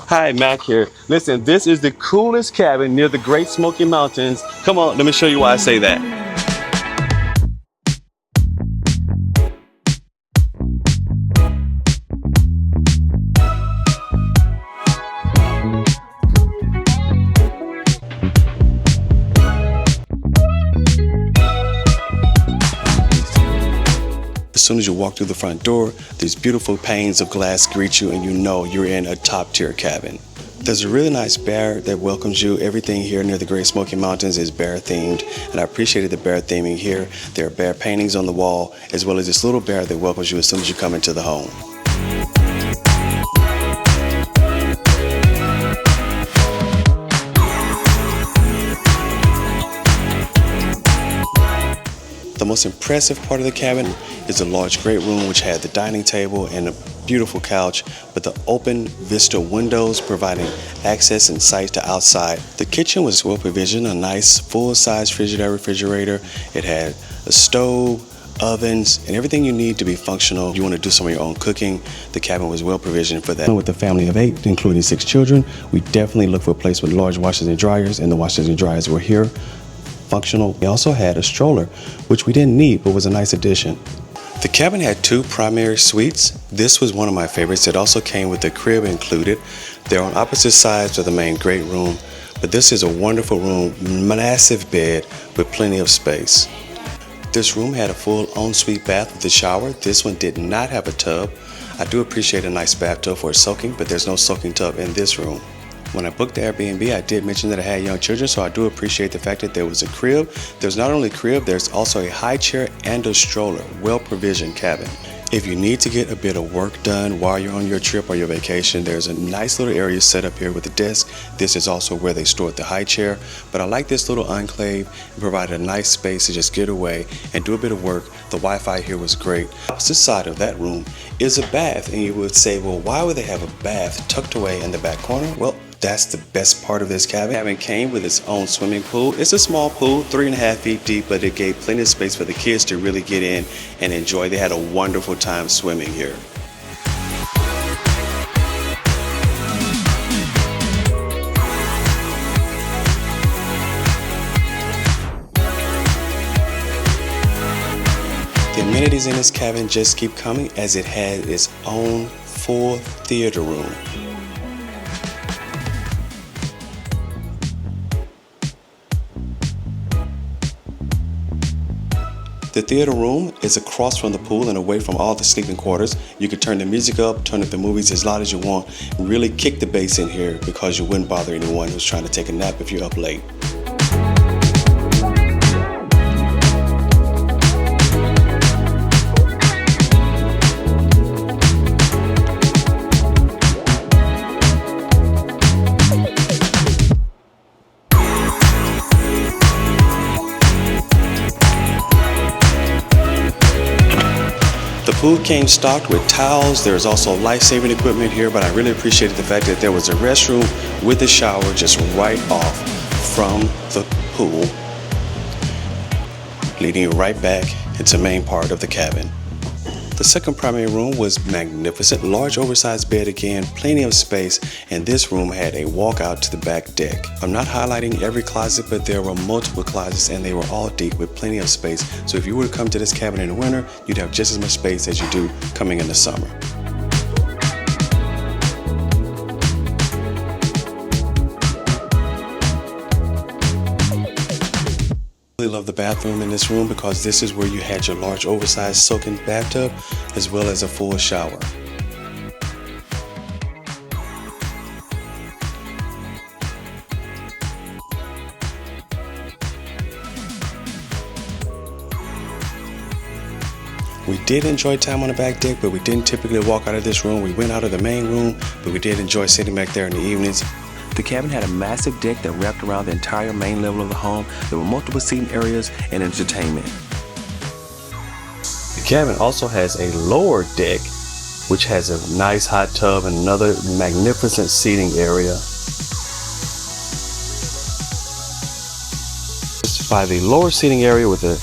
Hi, Mac here. Listen, this is the coolest cabin near the Great Smoky Mountains. Come on, let me show you why I say that. As soon as you walk through the front door, these beautiful panes of glass greet you and you know you're in a top tier cabin. There's a really nice bear that welcomes you. Everything here near the Great Smoky Mountains is bear themed, and I appreciated the bear theming here. There are bear paintings on the wall, as well as this little bear that welcomes you as soon as you come into the home. The most impressive part of the cabin is the large great room, which had the dining table and a beautiful couch with the open vista windows providing access and sight to outside. The kitchen was well provisioned, a nice full-size refrigerator. It had a stove, ovens, and everything you need to be functional. If you want to do some of your own cooking, the cabin was well provisioned for that. With a family of 8, including 6 children, we definitely look for a place with large washers and dryers, and the washers and dryers were here. Functional. We also had a stroller, which we didn't need, but was a nice addition. The cabin had 2 primary suites. This was one of my favorites. It also came with a crib included. They're on opposite sides of the main great room, but this is a wonderful room, massive bed with plenty of space. This room had a full ensuite bath with a shower. This one did not have a tub. I do appreciate a nice bathtub for soaking, but there's no soaking tub in this room. When I booked the Airbnb, I did mention that I had young children, so I do appreciate the fact that there was a crib. There's not only a crib, there's also a high chair and a stroller, well-provisioned cabin. If you need to get a bit of work done while you're on your trip or your vacation, there's a nice little area set up here with a desk. This is also where they stored the high chair, but I like this little enclave. It provided a nice space to just get away and do a bit of work. The Wi-Fi here was great. Opposite side of that room is a bath, and you would say, well, why would they have a bath tucked away in the back corner? Well, that's the best part of this cabin. The cabin came with its own swimming pool. It's a small pool, 3.5 feet deep, but it gave plenty of space for the kids to really get in and enjoy. They had a wonderful time swimming here. The amenities in this cabin just keep coming, as it had its own full theater room. The theater room is across from the pool and away from all the sleeping quarters. You can turn the music up, turn up the movies as loud as you want, and really kick the bass in here because you wouldn't bother anyone who's trying to take a nap if you're up late. The pool came stocked with towels. There's also life-saving equipment here, but I really appreciated the fact that there was a restroom with a shower just right off from the pool, leading you right back into the main part of the cabin. The second primary room was magnificent, large oversized bed again, plenty of space, and this room had a walkout to the back deck. I'm not highlighting every closet, but there were multiple closets and they were all deep with plenty of space. So if you were to come to this cabin in the winter, you'd have just as much space as you do coming in the summer. I really love the bathroom in this room because this is where you had your large oversized soaking bathtub as well as a full shower. We did enjoy time on the back deck, but we didn't typically walk out of this room. We went out of the main room, but we did enjoy sitting back there in the evenings. The cabin had a massive deck that wrapped around the entire main level of the home. There were multiple seating areas and entertainment. The cabin also has a lower deck, which has a nice hot tub and another magnificent seating area. By the lower seating area with a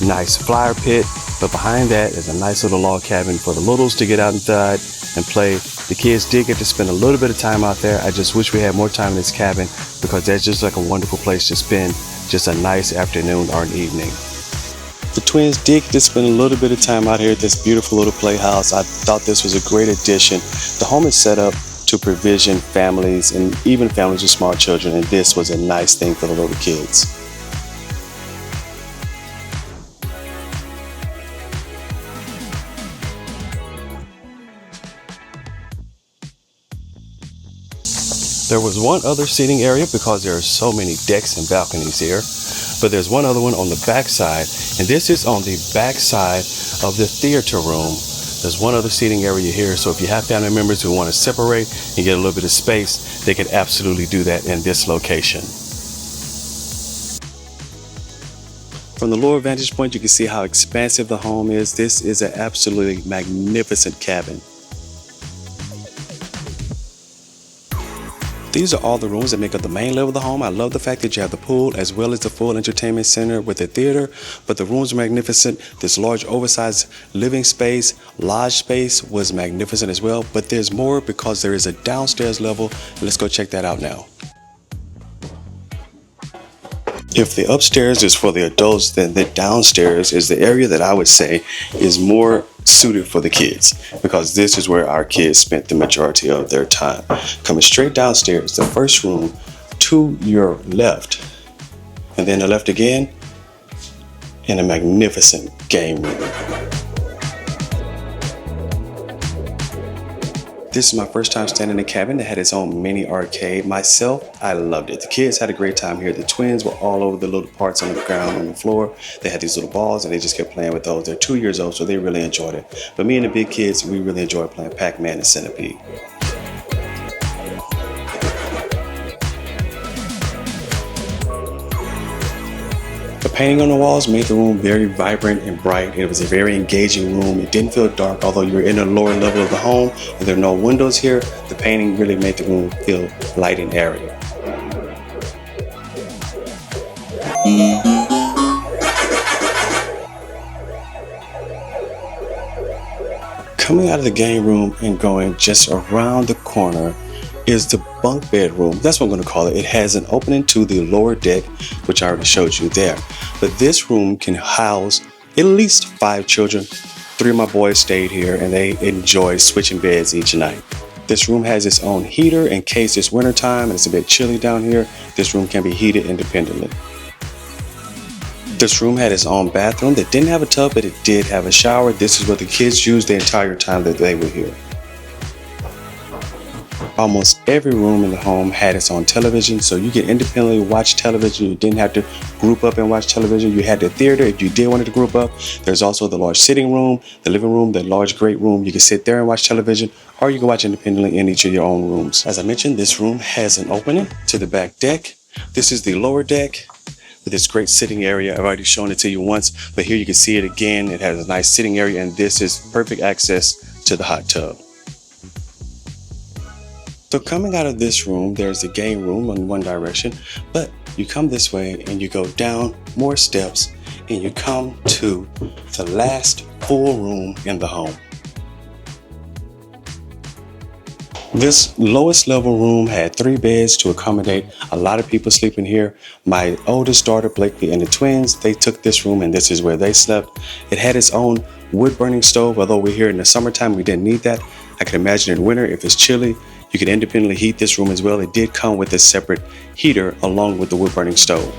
nice fire pit, but behind that is a nice little log cabin for the littles to get out inside and play The kids did get to spend a little bit of time out there. I just wish we had more time in this cabin because that's just like a wonderful place to spend just a nice afternoon or an evening. The twins did get to spend a little bit of time out here at this beautiful little playhouse. I thought this was a great addition. The home is set up to provision families and even families with small children, and this was a nice thing for the little kids. There was one other seating area because there are so many decks and balconies here, but there's one other one on the back side, and this is on the back side of the theater room. There's one other seating area here, so if you have family members who want to separate and get a little bit of space, they can absolutely do that in this location. From the lower vantage point, you can see how expansive the home is. This is an absolutely magnificent cabin. These are all the rooms that make up the main level of the home. I love the fact that you have the pool as well as the full entertainment center with the theater, but the rooms are magnificent. This large oversized living space, lodge space was magnificent as well, but there's more because there is a downstairs level. Let's go check that out now. If the upstairs is for the adults, then the downstairs is the area that I would say is more suited for the kids, because this is where our kids spent the majority of their time. Coming straight downstairs, the first room to your left, and then the left again, in a magnificent game room. This is my first time staying in a cabin that had its own mini arcade. Myself, I loved it. The kids had a great time here. The twins were all over the little parts on the ground, on the floor. They had these little balls and they just kept playing with those. They're 2 years old, so they really enjoyed it. But me and the big kids, we really enjoyed playing Pac-Man and Centipede. The painting on the walls made the room very vibrant and bright. It was a very engaging room. It didn't feel dark, although you were in the lower level of the home and there are no windows here. The painting really made the room feel light and airy. Coming out of the game room and going just around the corner is the bunk bedroom. That's what I'm going to call it. It has an opening to the lower deck, which I already showed you there. But this room can house at least 5 children. 3 of my boys stayed here and they enjoyed switching beds each night. This room has its own heater in case it's wintertime and it's a bit chilly down here. This room can be heated independently. This room had its own bathroom that didn't have a tub, but it did have a shower. This is what the kids used the entire time that they were here. Almost every room in the home had its own television, so you could independently watch television. You didn't have to group up and watch television. You had the theater if you did want to group up. There's also the large sitting room, the living room, the large great room. You can sit there and watch television, or you can watch independently in each of your own rooms. As I mentioned, this room has an opening to the back deck. This is the lower deck with this great sitting area. I've already shown it to you once, but here you can see it again. It has a nice sitting area, and this is perfect access to the hot tub. So coming out of this room, there's the game room in one direction, but you come this way and you go down more steps and you come to the last full room in the home. This lowest level room had 3 beds to accommodate a lot of people sleeping here. My oldest daughter, Blakely, and the twins, they took this room and this is where they slept. It had its own wood burning stove, although we're here in the summertime, we didn't need that. I can imagine in winter, if it's chilly, you can independently heat this room as well. It did come with a separate heater along with the wood burning stove.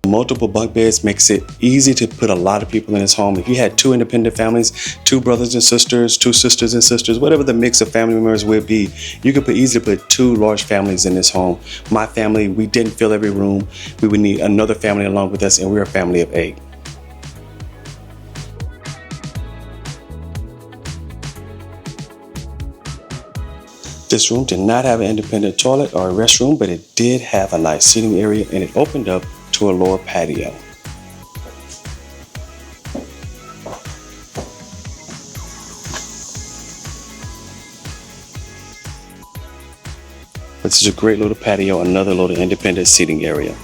Multiple bunk beds makes it easy to put a lot of people in this home. If you had 2 independent families, 2 brothers and sisters, 2 sisters and sisters, whatever the mix of family members would be, you could easily put 2 large families in this home. My family, we didn't fill every room. We would need another family along with us, and we're a family of 8. This room did not have an independent toilet or a restroom, but it did have a nice seating area and it opened up to a lower patio. This is a great little patio, another little independent seating area.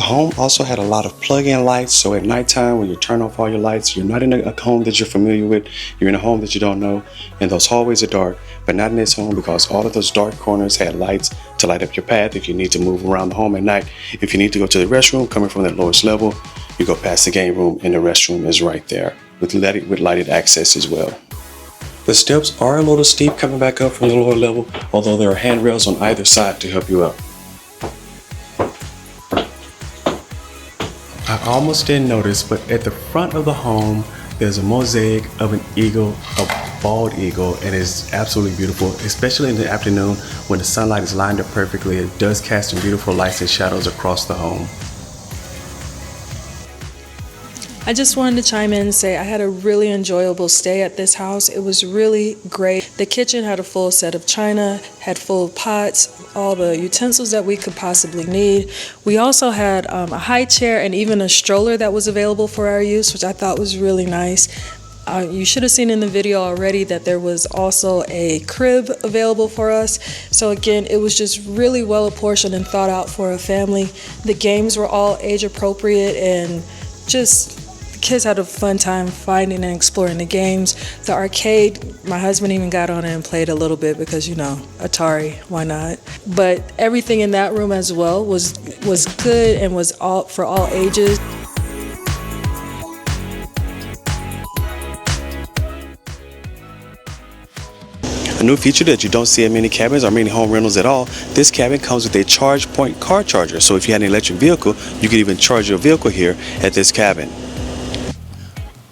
home also had a lot of plug-in lights, so at nighttime when you turn off all your lights, you're not in a home that you're familiar with, you're in a home that you don't know, and those hallways are dark, but not in this home because all of those dark corners had lights to light up your path if you need to move around the home at night. If you need to go to the restroom coming from the lowest level, you go past the game room and the restroom is right there with lighted access as well. The steps are a little steep coming back up from the lower level, although there are handrails on either side to help you up. I almost didn't notice, but at the front of the home, there's a mosaic of an eagle, a bald eagle, and it's absolutely beautiful, especially in the afternoon when the sunlight is lined up perfectly. It does cast some beautiful lights and shadows across the home. I just wanted to chime in and say I had a really enjoyable stay at this house. It was really great. The kitchen had a full set of china, had full pots, all the utensils that we could possibly need. We also had a high chair and even a stroller that was available for our use, which I thought was really nice. You should have seen in the video already that there was also a crib available for us. So again, it was just really well apportioned and thought out for a family. The games were all age appropriate and just kids had a fun time finding and exploring the games. The arcade, my husband even got on it and played a little bit because, you know, Atari, why not? But everything in that room as well was good and was all for all ages. A new feature that you don't see at many cabins or many home rentals at all, this cabin comes with a charge point car charger. So if you had an electric vehicle, you could even charge your vehicle here at this cabin.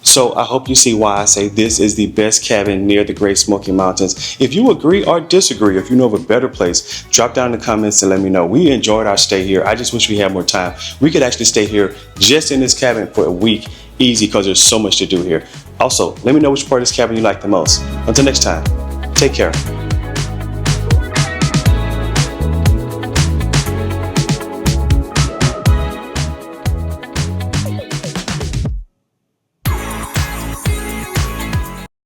So I hope you see why I say this is the best cabin near the Great Smoky Mountains. If you agree or disagree, if you know of a better place, drop down in the comments and let me know. We enjoyed our stay here. I just wish we had more time. We could actually stay here just in this cabin for a week, easy, because there's so much to do here. Also, let me know which part of this cabin you like the most. Until next time, take care.